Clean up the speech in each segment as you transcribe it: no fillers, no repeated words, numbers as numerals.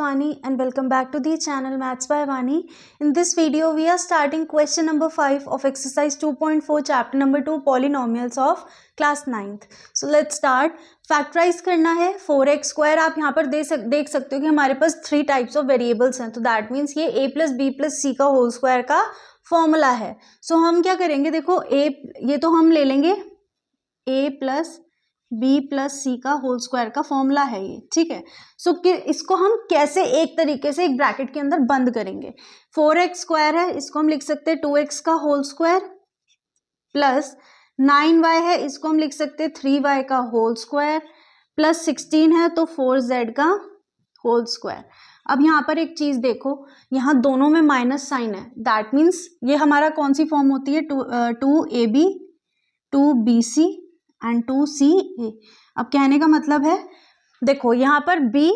Vani and welcome back to the channel Maths by Vani. In this video we are starting question number 5 of exercise 2.4 chapter number 2 polynomials of class 9th. So let's start. Factorise करना है 4x square. आप यहाँ पर देख सकते हो कि हमारे पास 3 टाइप्स ऑफ वेरिएबल्स हैं, तो दैट मीन्स ये a plus B plus C का होल स्क्वायर का फॉर्मूला है. सो हम क्या करेंगे, देखो ये तो हम ले लेंगे a plus B plus C का होल स्क्वायर का फॉर्मूला है ये, ठीक है. सो इसको हम कैसे एक तरीके से एक ब्रैकेट के अंदर बंद करेंगे. 4x स्क्वायर है, इसको हम लिख सकते हैं 2x का होल स्क्वायर प्लस 9y है, इसको हम लिख सकते हैं 3y का होल स्क्वायर प्लस 16 है तो 4z का होल स्क्वायर. अब यहाँ पर एक चीज देखो, यहाँ दोनों में माइनस साइन है, दैट मीन्स ये हमारा कौन सी फॉर्म होती है, 2ab 2bc एंड 2ca. अब कहने का मतलब है, देखो यहाँ पर b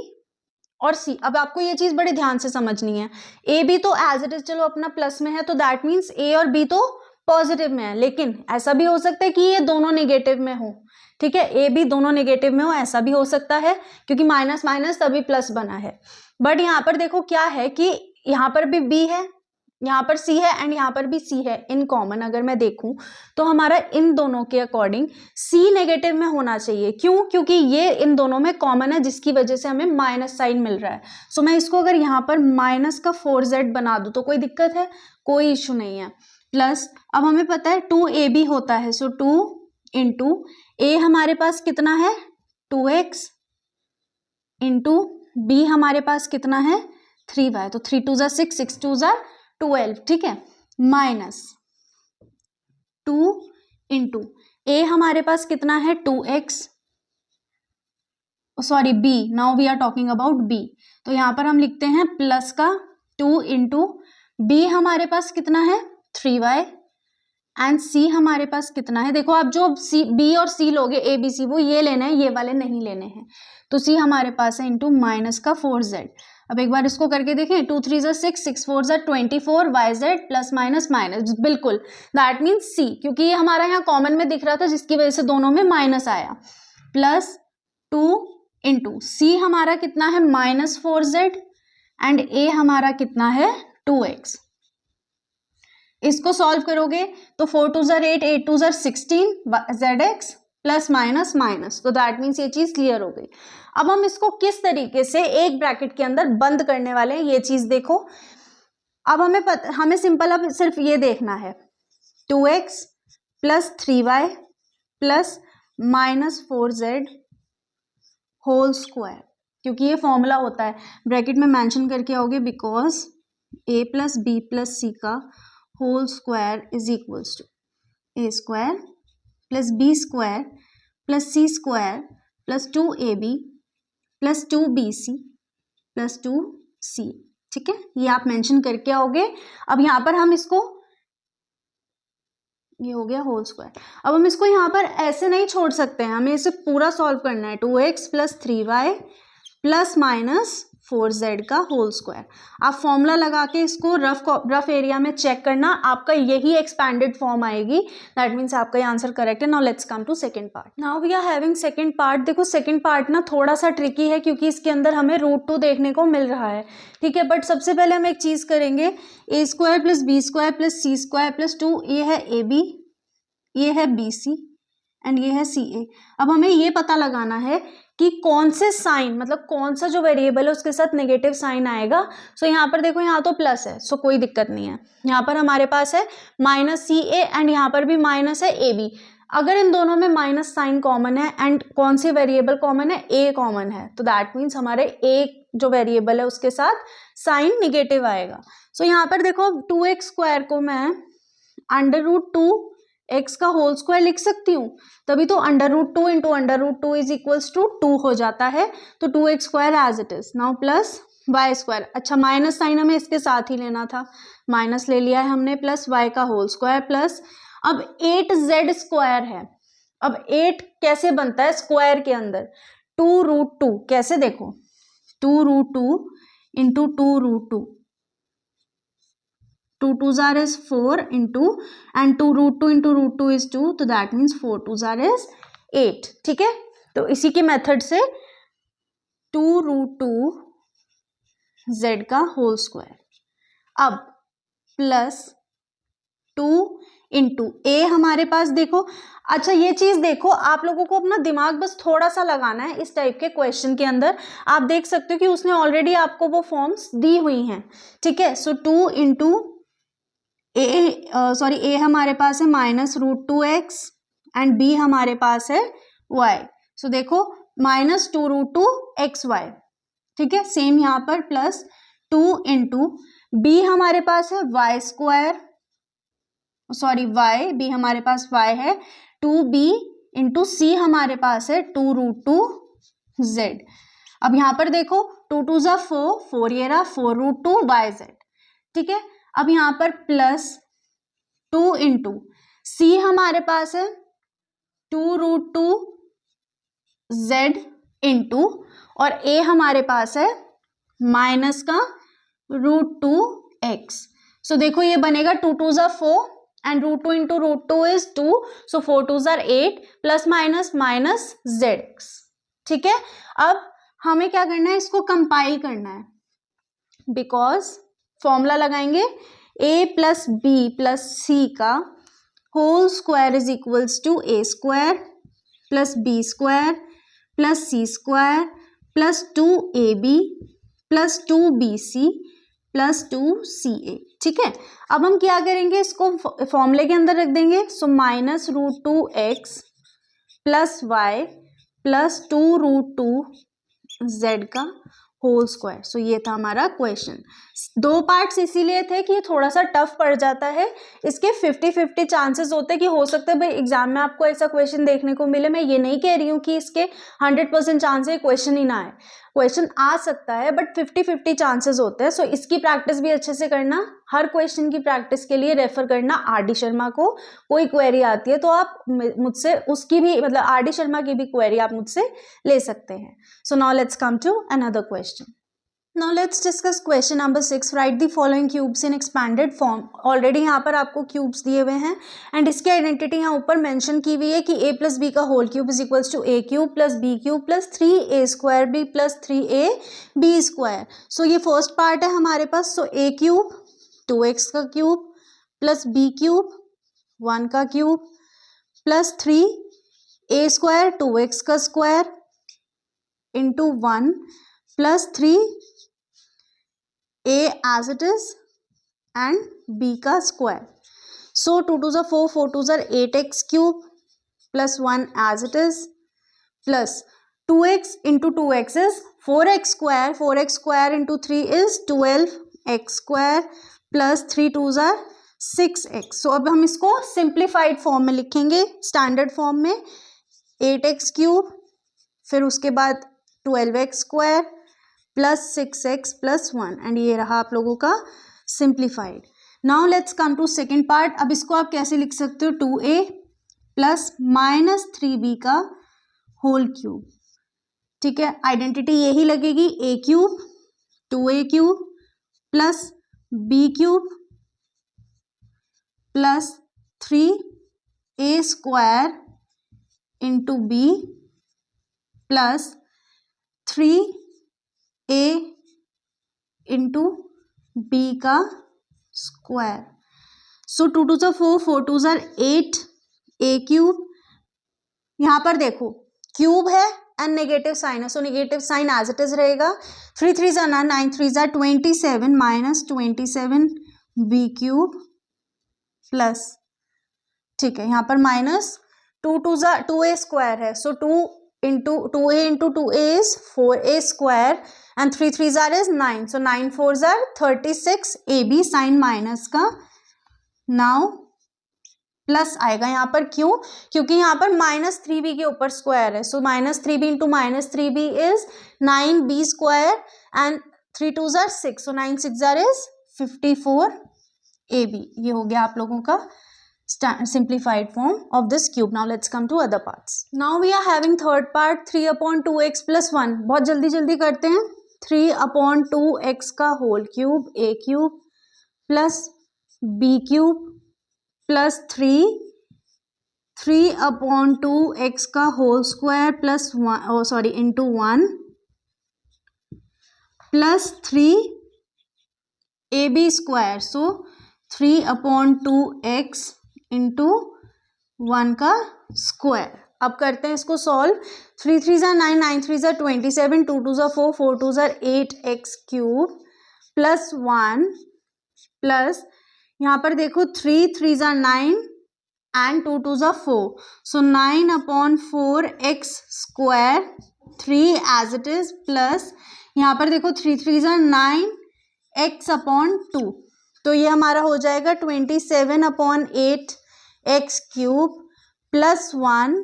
और c, अब आपको ये चीज बड़े ध्यान से समझनी है. a b तो एज इट इज चलो अपना प्लस में है, तो दैट मीन्स a और b तो पॉजिटिव में है, लेकिन ऐसा भी हो सकता है कि ये दोनों नेगेटिव में हो, ठीक है. a b दोनों नेगेटिव में हो, ऐसा भी हो सकता है क्योंकि माइनस माइनस तभी प्लस बना है. बट यहाँ पर देखो क्या है कि यहाँ पर भी b है, यहाँ पर c है एंड यहाँ पर भी c है. इन कॉमन अगर मैं देखूं तो हमारा इन दोनों के अकॉर्डिंग c नेगेटिव में होना चाहिए. क्यों? क्योंकि ये इन दोनों में कॉमन है, जिसकी वजह से हमें माइनस साइन मिल रहा है. सो मैं इसको अगर यहाँ पर माइनस का 4z बना दूं तो कोई दिक्कत है? कोई इशू नहीं है. प्लस अब हमें पता है 2ab होता है, सो 2 इंटू a हमारे पास कितना है 2x इंटू b हमारे पास कितना है 3y, तो 3 2 6 6 2 12, ठीक है. माइनस 2 इंटू a हमारे पास कितना है 2x, sorry b, now we are talking about b, तो यहाँ पर हम लिखते हैं प्लस का 2 इंटू b हमारे पास कितना है 3y एंड c हमारे पास कितना है, देखो आप जो b और c लोगे a b c वो ये लेना है, ये वाले नहीं लेने हैं, तो c हमारे पास है इंटू माइनस का 4z. अब एक बार इसको करके देखें, 2 3 6 6 4 24 yz प्लस माइनस माइनस, बिल्कुल दैट मीन्स c, क्योंकि ये हमारा यहाँ कॉमन में दिख रहा था जिसकी वजह से दोनों में माइनस आया. प्लस 2 इंटू c हमारा कितना है माइनस 4z एंड a हमारा कितना है 2x. इसको सॉल्व करोगे तो 4 2 8 8 2 16 zx प्लस माइनस माइनस, तो दैट मीन्स ये चीज क्लियर हो गई. अब हम इसको किस तरीके से एक ब्रैकेट के अंदर बंद करने वाले हैं ये चीज देखो. अब हमें सिंपल अब सिर्फ ये देखना है 2x plus 3y plus minus 4z whole square, क्योंकि ये फॉर्मूला होता है, ब्रैकेट में मेंशन करके आओगे, because a plus B plus C का whole square is equals to a square plus B square plus C square plus 2ab plus 2bc plus 2c, ठीक है. ये आप मेंशन करके आओगे. अब यहाँ पर हम इसको, ये हो गया होल स्क्वायर. अब हम इसको यहाँ पर ऐसे नहीं छोड़ सकते हैं, हमें इसे पूरा सॉल्व करना है. 2x plus 3y plus minus 4z का होल स्क्वायर. आप फॉर्मूला लगा के इसको रफ एरिया में चेक करना, आपका यही एक्सपैंडेड फॉर्म आएगी, दैट मीन्स आपका ये आंसर करेक्ट है. Now let's come to second part. Now we are having second part. देखो सेकंड पार्ट ना थोड़ा सा ट्रिकी है क्योंकि इसके अंदर हमें √2 देखने को मिल रहा है, ठीक है. बट सबसे पहले हम एक चीज करेंगे, a square plus B square plus C square plus 2, ये है ab, ये है bc एंड ये है ca. अब हमें ये पता लगाना है कि कौन से साइन, मतलब कौन सा जो वेरिएबल है उसके साथ नेगेटिव साइन आएगा. सो यहाँ पर देखो, यहाँ तो प्लस है, सो कोई दिक्कत नहीं है. यहाँ पर हमारे पास है माइनस सी ए एंड यहाँ पर भी माइनस है ए बी. अगर इन दोनों में माइनस साइन कॉमन है एंड कौन सी वेरिएबल कॉमन है, ए कॉमन है, तो दैट मीन्स हमारे ए जो वेरिएबल है उसके साथ साइन निगेटिव आएगा. सो यहाँ पर देखो 2x स्क्वायर को मैं √2 x का होल स्क्वायर लिख सकती हूँ, तभी तो √2 इंटू √2 इज इक्वल्स टू 2 हो जाता है, तो 2x square as it is. Now plus y square, अच्छा माइनस साइन हमें इसके साथ ही लेना था, माइनस ले लिया है हमने, प्लस y का होल स्क्वायर प्लस, अब 8z स्क्वायर है. अब 8 कैसे बनता है स्क्वायर के अंदर, 2√2, कैसे देखो 2√2 into 2√2, 2 2s is 4 into and 2√2 into √2 is 2, तो that means 4 2s is 8, ठीक है. तो इसी के मेथड से 2√2 z का होल स्क्वायर। अब प्लस 2 इंटू ए हमारे पास देखो, अच्छा ये चीज देखो, आप लोगों को अपना दिमाग बस थोड़ा सा लगाना है इस टाइप के क्वेश्चन के अंदर। आप देख सकते हो कि उसने ऑलरेडी आपको वो फॉर्म्स दी हुई हैं, ठीक है। सो 2 इंटू ए हमारे पास है -√2x एंड बी हमारे पास है y। सो देखो -2√2xy, ठीक है। सेम यहाँ पर प्लस 2 इंटू बी हमारे पास है y square, sorry y, B हमारे पास y है 2b इंटू सी हमारे पास है 2√2z। अब यहाँ पर देखो 2 2 ज़ा 4, 4 ये रहा 4√2yz, ठीक है। अब यहाँ पर प्लस 2 इंटू सी हमारे पास है 2√2z इंटू और a हमारे पास है माइनस का √2x। सो देखो ये बनेगा 2 2 ज़ा 4 एंड √2 इंटू √2 इज 2, सो 4 2 ज़ा 8 प्लस माइनस माइनस zx, ठीक है। अब हमें क्या करना है, इसको कंपाइल करना है, बिकॉज फॉर्मूला लगाएंगे a plus B plus C का whole square is equals to a square plus B square plus C square plus 2ab plus 2bc plus 2ca, ठीक है। अब हम क्या करेंगे, इसको फॉर्मूले के अंदर रख देंगे। सो -√2x plus y plus 2√2z का होल स्क्वायर। सो ये था हमारा क्वेश्चन। 2 पार्ट्स इसीलिए थे कि ये थोड़ा सा टफ पड़ जाता है, इसके 50-50 चांसेस होते हैं कि हो सकता है भाई एग्जाम में आपको ऐसा क्वेश्चन देखने को मिले। मैं ये नहीं कह रही हूँ कि इसके 100% चांस है क्वेश्चन ही ना आए, क्वेश्चन आ सकता है, बट 50-50 चांसेस होते हैं। सो इसकी प्रैक्टिस भी अच्छे से करना। हर क्वेश्चन की प्रैक्टिस के लिए रेफर करना RD शर्मा को। कोई क्वेरी आती है तो आप मुझसे उसकी भी, मतलब RD शर्मा की भी क्वेरी आप मुझसे ले सकते हैं। So now let's come to another question. Now let's discuss question number 6. Write the following cubes in expanded form. Already यहाँ पर आपको cubes दिए हुए हैं and इसकी आइडेंटिटी यहाँ ऊपर मेंशन की हुई है कि a प्लस बी का whole cube is equals to a cube plus B cube plus 3a square B plus 3ab square. So ये फर्स्ट पार्ट है हमारे पास। सो a क्यूब 2x का क्यूब प्लस b क्यूब 1 का cube plus 3a square 2x का square into 1 plus 3a as it is and b का square. सो 2 2 ज़ा 4, 4 2 ज़ा 8x cube plus 1 as it is plus 2x into 2x is 4x square, 4x square into 3 is 12x square plus 3 2 ज़ा 6x। सो अब हम इसको simplified form में लिखेंगे, standard form में 8x क्यूब फिर उसके बाद 12x square plus 6x plus 1 and ये रहा आप लोगों का simplified. Now let's come to second part. अब इसको आप कैसे लिख सकते हो, 2a प्लस -3b का होल क्यूब, ठीक है। आइडेंटिटी यही लगेगी, a cube 2a cube plus b cube plus 3a square into b plus 3a into b का स्क्वायर। सो 2 2 ज़ा 4, 4 2 ज़ा 8 a क्यूब, यहाँ पर देखो क्यूब है एंड नेगेटिव साइन है, so negative sign as it is रहेगा। 3 3 ज़ा 9, 9 3 ज़ा 27 माइनस 27 b क्यूब प्लस, ठीक है, यहाँ पर माइनस 2 2 ज़ा 2a स्क्वायर है, सो 2a into 2a is 4a square and 3 3 ज़ा इज 9, सो 9 4 ज़ा 36 ab साइन माइनस का। नाउ प्लस आएगा यहाँ पर, क्यों, क्योंकि यहाँ पर -3b के ऊपर स्क्वायर है, सो -3b into -3b is 9b square and 3 2 ज़ा 6, सो 9 6 ज़ा इज 54ab। ये हो गया आप लोगों का simplified form of this cube. Now let's come to other parts. Now we are having third part 3/2x plus 1. बहुत जल्दी जल्दी करते हैं। 3/2x का whole cube a cube plus b cube plus 3/2x का whole square plus 1 into 1 plus 3 AB square, so 3/2x into 1 का square. अब करते हैं इसको सॉल्व। 3 3 ज़ा 9, 9 3 ज़ा 27, 2 2 ज़ा 4, 4 2 ज़ा 8x क्यूब प्लस 1 प्लस यहाँ पर देखो 3 3 ज़ा 9 एंड 2 2 ज़ा 4, सो 9/4x square 3 as it is plus यहाँ पर देखो 3 3 ज़ा 9x/2, तो ये हमारा हो जाएगा 27/8x क्यूब प्लस 1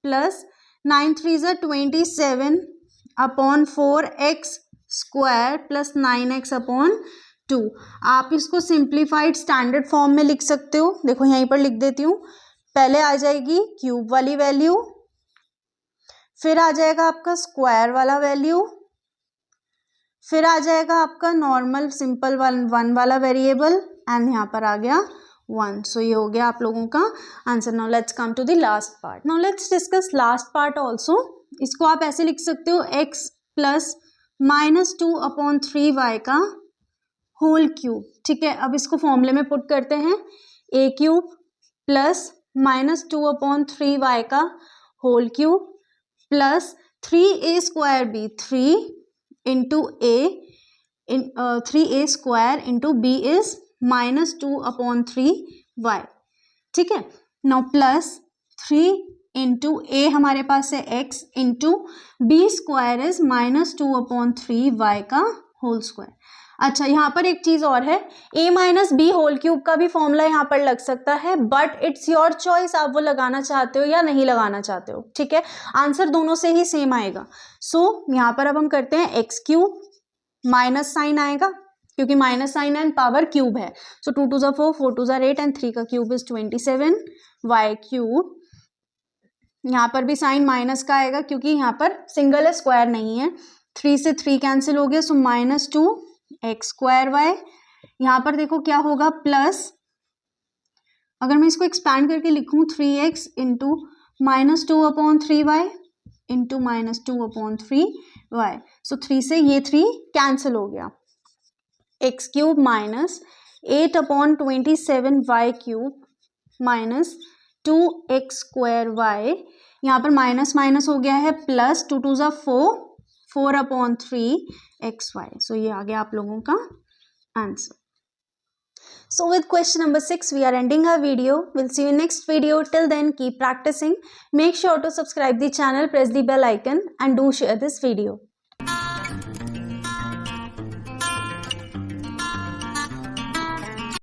प्लस 9 3 ज़ा 27/4x स्क्वायर प्लस 9x/2। आप इसको सिंप्लीफाइड स्टैंडर्ड फॉर्म में लिख सकते हो। देखो यहीं पर लिख देती हूँ। पहले आ जाएगी क्यूब वाली वैल्यू, फिर आ जाएगा आपका स्क्वायर वाला वैल्यू, फिर आ जाएगा आपका नॉर्मल सिंपल वन वाला वेरिएबल एंड यहाँ पर आ गया 1। सो ये हो गया आप लोगों का answer. Now let's come to the last part. Now let's discuss last part also. इसको आप ऐसे लिख सकते हो x प्लस -2/3y का होल क्यूब। ठीक है, अब इसको फॉर्मूले में पुट करते हैं। a क्यूब प्लस -2/3y का whole cube plus 3a square b, 3 into a 3a square into b is -2/3y। ठीक है, नाउ प्लस 3 इंटू a हमारे पास है x into b square is -2/3y का होल स्क्वायर। अच्छा, यहाँ पर एक चीज और है, a minus B whole cube का भी फॉर्मूला यहाँ पर लग सकता है, बट इट्स योर चॉइस, आप वो लगाना चाहते हो या नहीं लगाना चाहते हो। ठीक है, आंसर दोनों से ही सेम आएगा। सो यहाँ पर अब हम करते हैं एक्स क्यूब, माइनस साइन आएगा क्योंकि minus sign and power cube है। सो 2 2 ज़ा 4, 4 2 ज़ा 8 एंड 3 का क्यूब इज 27 y क्यूब। यहाँ पर भी साइन माइनस का आएगा क्योंकि यहाँ पर सिंगल है, स्क्वायर नहीं है। 3 से 3 कैंसिल हो गया, सो -2x स्क्वायर y। यहाँ पर देखो क्या होगा, प्लस अगर मैं इसको एक्सपैंड करके लिखूं 3x into -2/3y into -2/3y, सो 3 से ये 3 कैंसिल हो गया। x cube minus 8/27y cube minus 2x square y, यहाँ पर माइनस माइनस हो गया है प्लस 2 2 ज़ा 4, 4/3xy। सो ये आ गया आप लोगों का answer. So with question number 6, we are ending our video. We'll see you in next video. Till then, keep practicing. Make sure to subscribe the channel, press the bell icon and do share this video.